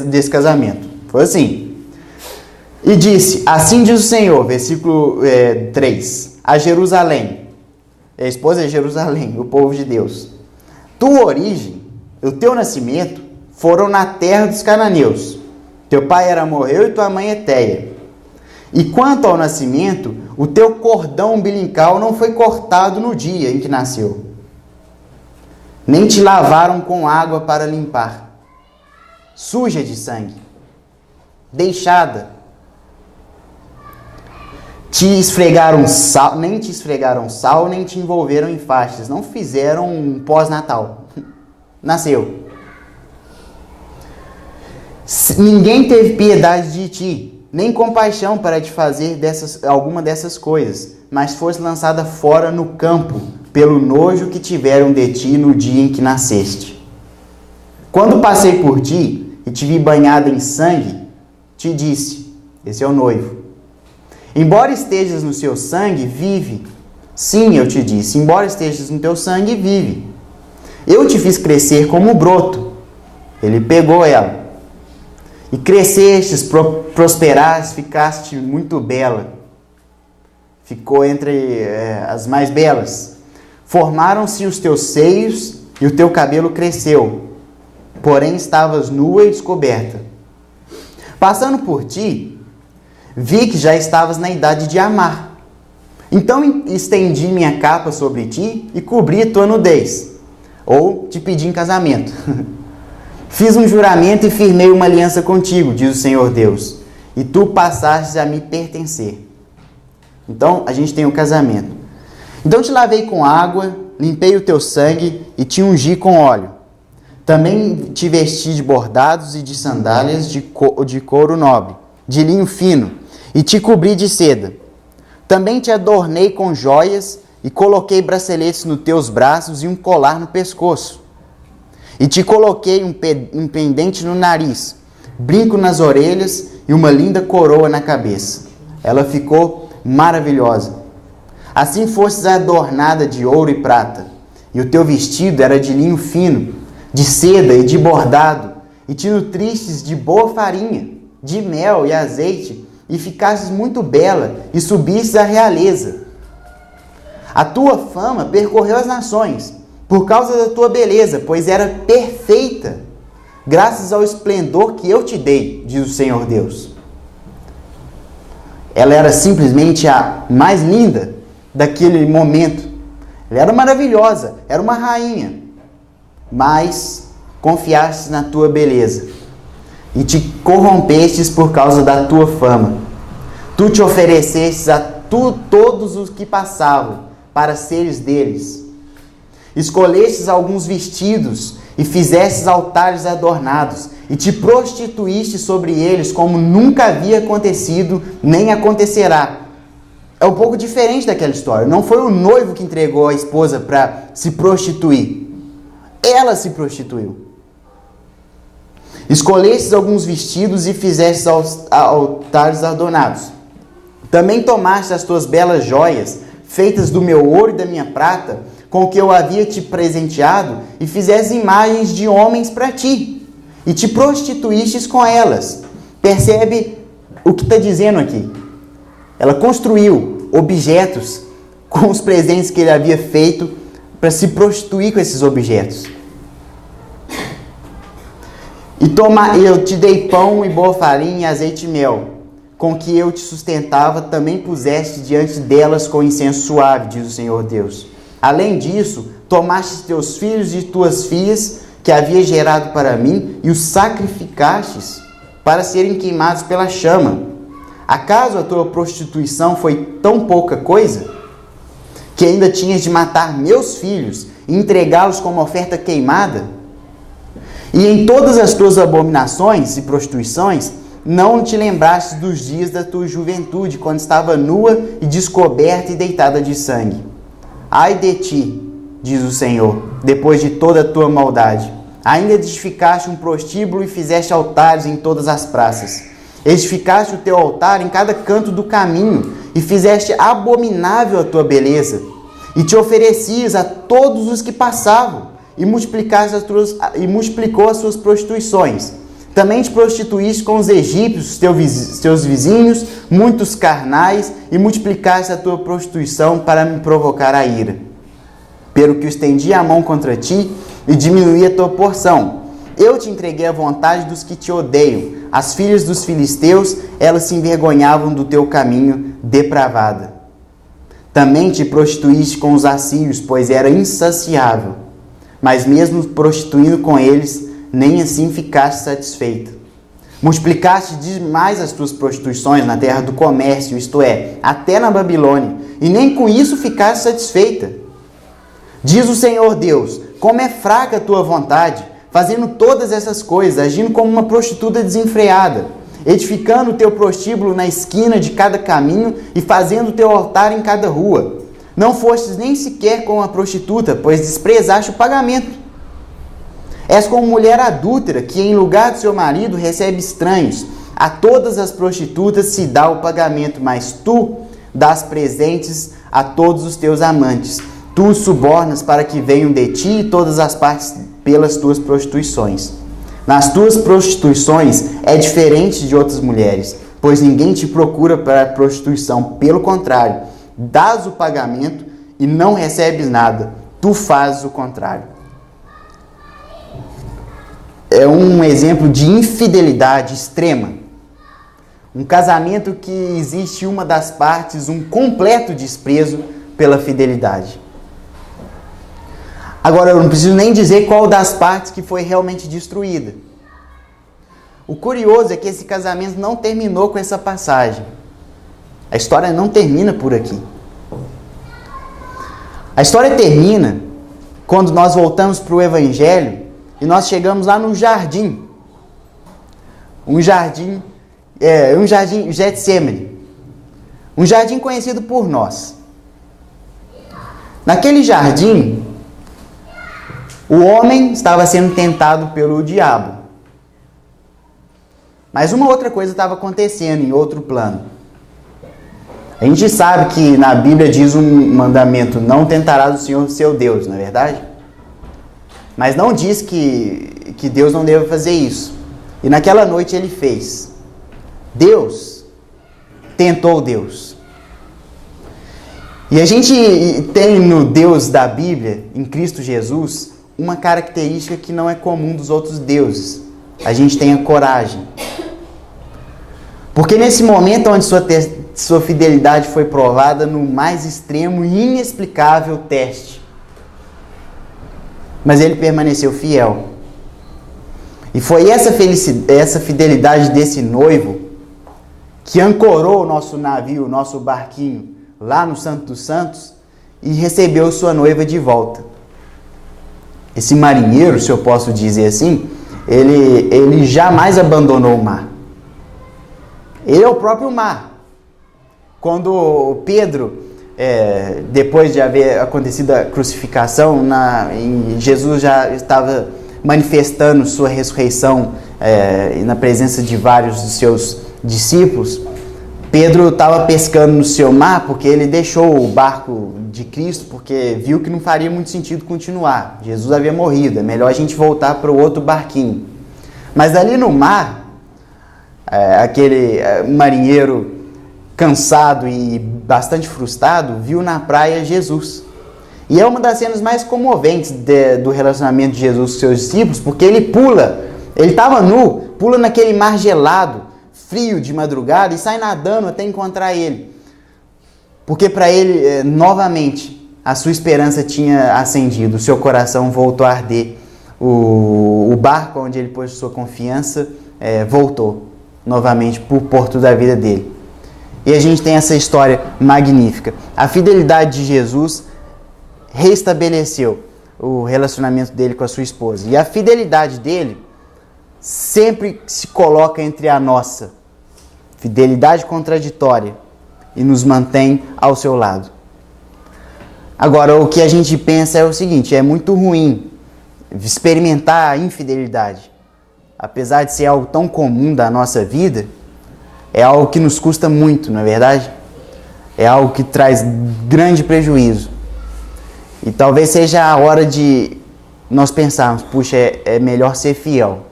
desse casamento. Foi assim: e disse, assim diz o Senhor, versículo 3, a Jerusalém, a esposa é Jerusalém, o povo de Deus: tua origem, o teu nascimento, foram na terra dos cananeus. Teu pai era amorreu e tua mãe Eteia. E quanto ao nascimento, o teu cordão umbilical não foi cortado no dia em que nasceu, nem te lavaram com água para limpar. Suja de sangue, deixada. Nem te esfregaram sal, nem te envolveram em faixas. Não fizeram um pós-natal. Nasceu. Ninguém teve piedade de ti, nem compaixão para te fazer alguma dessas coisas, mas foste lançada fora no campo, pelo nojo que tiveram de ti no dia em que nasceste. Quando passei por ti e te vi banhada em sangue, te disse, esse é o noivo, embora estejas no seu sangue, vive. Sim, eu te disse, embora estejas no teu sangue, vive. Eu te fiz crescer como um broto. Ele pegou ela. E crescestes, prosperaste, ficaste muito bela. Ficou entre as mais belas. Formaram-se os teus seios e o teu cabelo cresceu. Porém estavas nua e descoberta. Passando por ti, vi que já estavas na idade de amar. Então estendi minha capa sobre ti e cobri tua nudez. Ou te pedi em casamento. Fiz um juramento e firmei uma aliança contigo, diz o Senhor Deus, e tu passaste a me pertencer. Então, a gente tem o casamento. Então te lavei com água, limpei o teu sangue e te ungi com óleo. Também te vesti de bordados e de sandálias de couro nobre, de linho fino, e te cobri de seda. Também te adornei com joias e coloquei braceletes nos teus braços e um colar no pescoço. E te coloquei um pendente no nariz, brinco nas orelhas e uma linda coroa na cabeça. Ela ficou maravilhosa. Assim fostes adornada de ouro e prata, e o teu vestido era de linho fino, de seda e de bordado, e te nutristes de boa farinha, de mel e azeite, e ficastes muito bela, e subistes à realeza. A tua fama percorreu as nações, por causa da tua beleza, pois era perfeita, graças ao esplendor que eu te dei, diz o Senhor Deus. Ela era simplesmente a mais linda daquele momento. Ela era maravilhosa, era uma rainha. mas confiastes na tua beleza e te corrompestes por causa da tua fama. Tu te oferecestes a todos os que passavam para seres deles. Escolhestes alguns vestidos e fizestes altares adornados e te prostituíste sobre eles como nunca havia acontecido, nem acontecerá. É um pouco diferente daquela história. Não foi o noivo que entregou a esposa para se prostituir. Ela se prostituiu. Escolhestes alguns vestidos e fizestes altares adornados. Também tomaste as tuas belas joias, feitas do meu ouro e da minha prata, com que eu havia te presenteado, e fizeste imagens de homens para ti, e te prostituístes com elas. Percebe o que está dizendo aqui? Ela construiu objetos com os presentes que ele havia feito para se prostituir com esses objetos. Eu te dei pão e boa farinha e azeite e mel, com que eu te sustentava, também puseste diante delas com incenso suave, diz o Senhor Deus. Além disso, tomaste teus filhos e tuas filhas, que havia gerado para mim, e os sacrificastes para serem queimados pela chama. Acaso a tua prostituição foi tão pouca coisa, que ainda tinhas de matar meus filhos e entregá-los como oferta queimada? E em todas as tuas abominações e prostituições, não te lembraste dos dias da tua juventude, quando estava nua e descoberta e deitada de sangue. Ai de ti, diz o Senhor, depois de toda a tua maldade. Ainda edificaste um prostíbulo e fizeste altares em todas as praças. Edificaste o teu altar em cada canto do caminho e fizeste abominável a tua beleza. E te oferecias a todos os que passavam e multiplicou as suas prostituições. Também te prostituíste com os egípcios, teus vizinhos, muitos carnais, e multiplicaste a tua prostituição para me provocar a ira. Pelo que eu estendi a mão contra ti e diminuí a tua porção. Eu te entreguei à vontade dos que te odeiam. As filhas dos filisteus, elas se envergonhavam do teu caminho depravada. Também te prostituíste com os assírios, pois era insaciável. Mas mesmo prostituindo com eles, nem assim ficaste satisfeita. Multiplicaste demais as tuas prostituições na terra do comércio, isto é, até na Babilônia, e nem com isso ficaste satisfeita. Diz o Senhor Deus, como é fraca a tua vontade, fazendo todas essas coisas, agindo como uma prostituta desenfreada, edificando o teu prostíbulo na esquina de cada caminho e fazendo o teu altar em cada rua. Não fostes nem sequer como a prostituta, pois desprezaste o pagamento. És como mulher adúltera, que em lugar do seu marido recebe estranhos. A todas as prostitutas se dá o pagamento, mas tu dás presentes a todos os teus amantes. Tu os subornas para que venham de ti e todas as partes pelas tuas prostituições. Nas tuas prostituições é diferente de outras mulheres, pois ninguém te procura para a prostituição. Pelo contrário, dás o pagamento e não recebes nada. Tu fazes o contrário. É um exemplo de infidelidade extrema. Um casamento que existe uma das partes, um completo desprezo pela fidelidade. Agora, eu não preciso nem dizer qual das partes que foi realmente destruída. O curioso é que esse casamento não terminou com essa passagem. A história não termina por aqui. A história termina quando nós voltamos para o Evangelho e nós chegamos lá no jardim. Um jardim Getsemane. Um jardim conhecido por nós. Naquele jardim, o homem estava sendo tentado pelo diabo. Mas uma outra coisa estava acontecendo em outro plano. A gente sabe que na Bíblia diz um mandamento: não tentarás o Senhor seu Deus, não é verdade? Mas não diz que Deus não deve fazer isso. E naquela noite ele fez. Deus tentou Deus. E a gente tem no Deus da Bíblia, em Cristo Jesus, uma característica que não é comum dos outros deuses. A gente tem a coragem. Porque nesse momento onde sua fidelidade foi provada no mais extremo e inexplicável teste, mas ele permaneceu fiel. E foi essa fidelidade desse noivo que ancorou o nosso navio, o nosso barquinho, lá no Santo dos Santos e recebeu sua noiva de volta. Esse marinheiro, se eu posso dizer assim, ele jamais abandonou o mar. Ele é o próprio mar. Quando Pedro, depois de haver acontecido a crucificação, Jesus já estava manifestando sua ressurreição na presença de vários de seus discípulos, Pedro estava pescando no seu mar porque ele deixou o barco de Cristo porque viu que não faria muito sentido continuar. Jesus havia morrido, é melhor a gente voltar para o outro barquinho. Mas ali no mar, aquele marinheiro cansado e bastante frustrado viu na praia Jesus. E é uma das cenas mais comoventes do relacionamento de Jesus com seus discípulos, porque ele estava nu, pula naquele mar gelado, frio de madrugada e sai nadando até encontrar ele. Porque para ele, novamente, a sua esperança tinha acendido, o seu coração voltou a arder. O barco onde ele pôs sua confiança voltou novamente para o porto da vida dele. E a gente tem essa história magnífica. A fidelidade de Jesus restabeleceu o relacionamento dele com a sua esposa. E a fidelidade dele sempre se coloca entre a nossa. Fidelidade contraditória. E nos mantém ao seu lado. Agora, o que a gente pensa é o seguinte: é muito ruim experimentar a infidelidade. Apesar de ser algo tão comum da nossa vida, é algo que nos custa muito, não é verdade? É algo que traz grande prejuízo. E talvez seja a hora de nós pensarmos, puxa, é melhor ser fiel.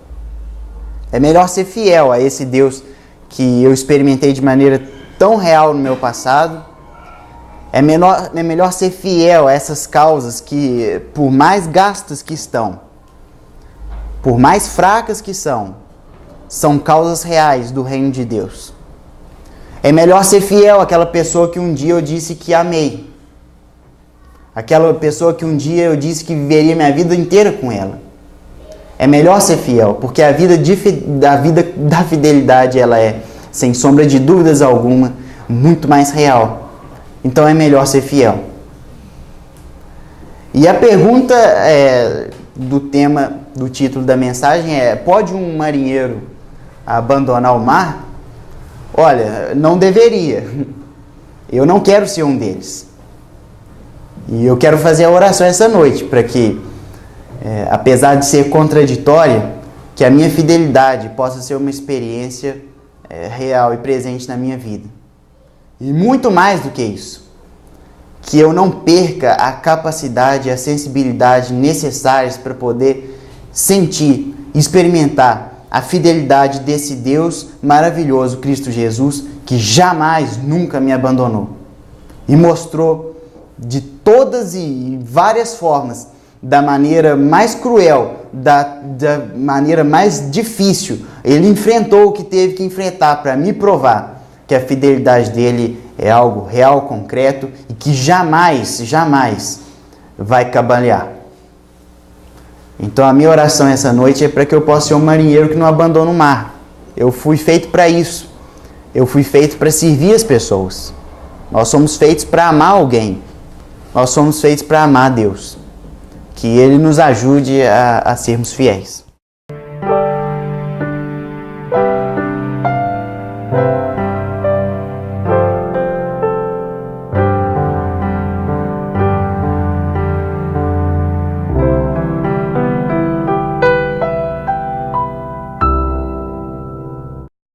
É melhor ser fiel a esse Deus que eu experimentei de maneira tão real no meu passado. É melhor ser fiel a essas causas que, por mais gastas que estão, por mais fracas que são causas reais do reino de Deus. É melhor ser fiel àquela pessoa que um dia eu disse que amei. Aquela pessoa que um dia eu disse que viveria minha vida inteira com ela. É melhor ser fiel, porque a vida da fidelidade, ela é, sem sombra de dúvidas alguma, muito mais real. Então é melhor ser fiel. E a pergunta do tema, do título da mensagem é: pode um marinheiro abandonar o mar? Olha, não deveria. Eu não quero ser um deles. E eu quero fazer a oração essa noite para que, apesar de ser contraditória, que a minha fidelidade possa ser uma experiência real e presente na minha vida. E muito mais do que isso, que eu não perca a capacidade e a sensibilidade necessárias para poder sentir, experimentar a fidelidade desse Deus maravilhoso, Cristo Jesus, que jamais, nunca me abandonou. E mostrou de todas e várias formas, da maneira mais cruel, da maneira mais difícil, ele enfrentou o que teve que enfrentar para me provar que a fidelidade dele é algo real, concreto e que jamais, jamais vai cambalear. Então a minha oração essa noite é para que eu possa ser um marinheiro que não abandona o mar. Eu fui feito para isso. Eu fui feito para servir as pessoas. Nós somos feitos para amar alguém. Nós somos feitos para amar Deus. Que Ele nos ajude a sermos fiéis.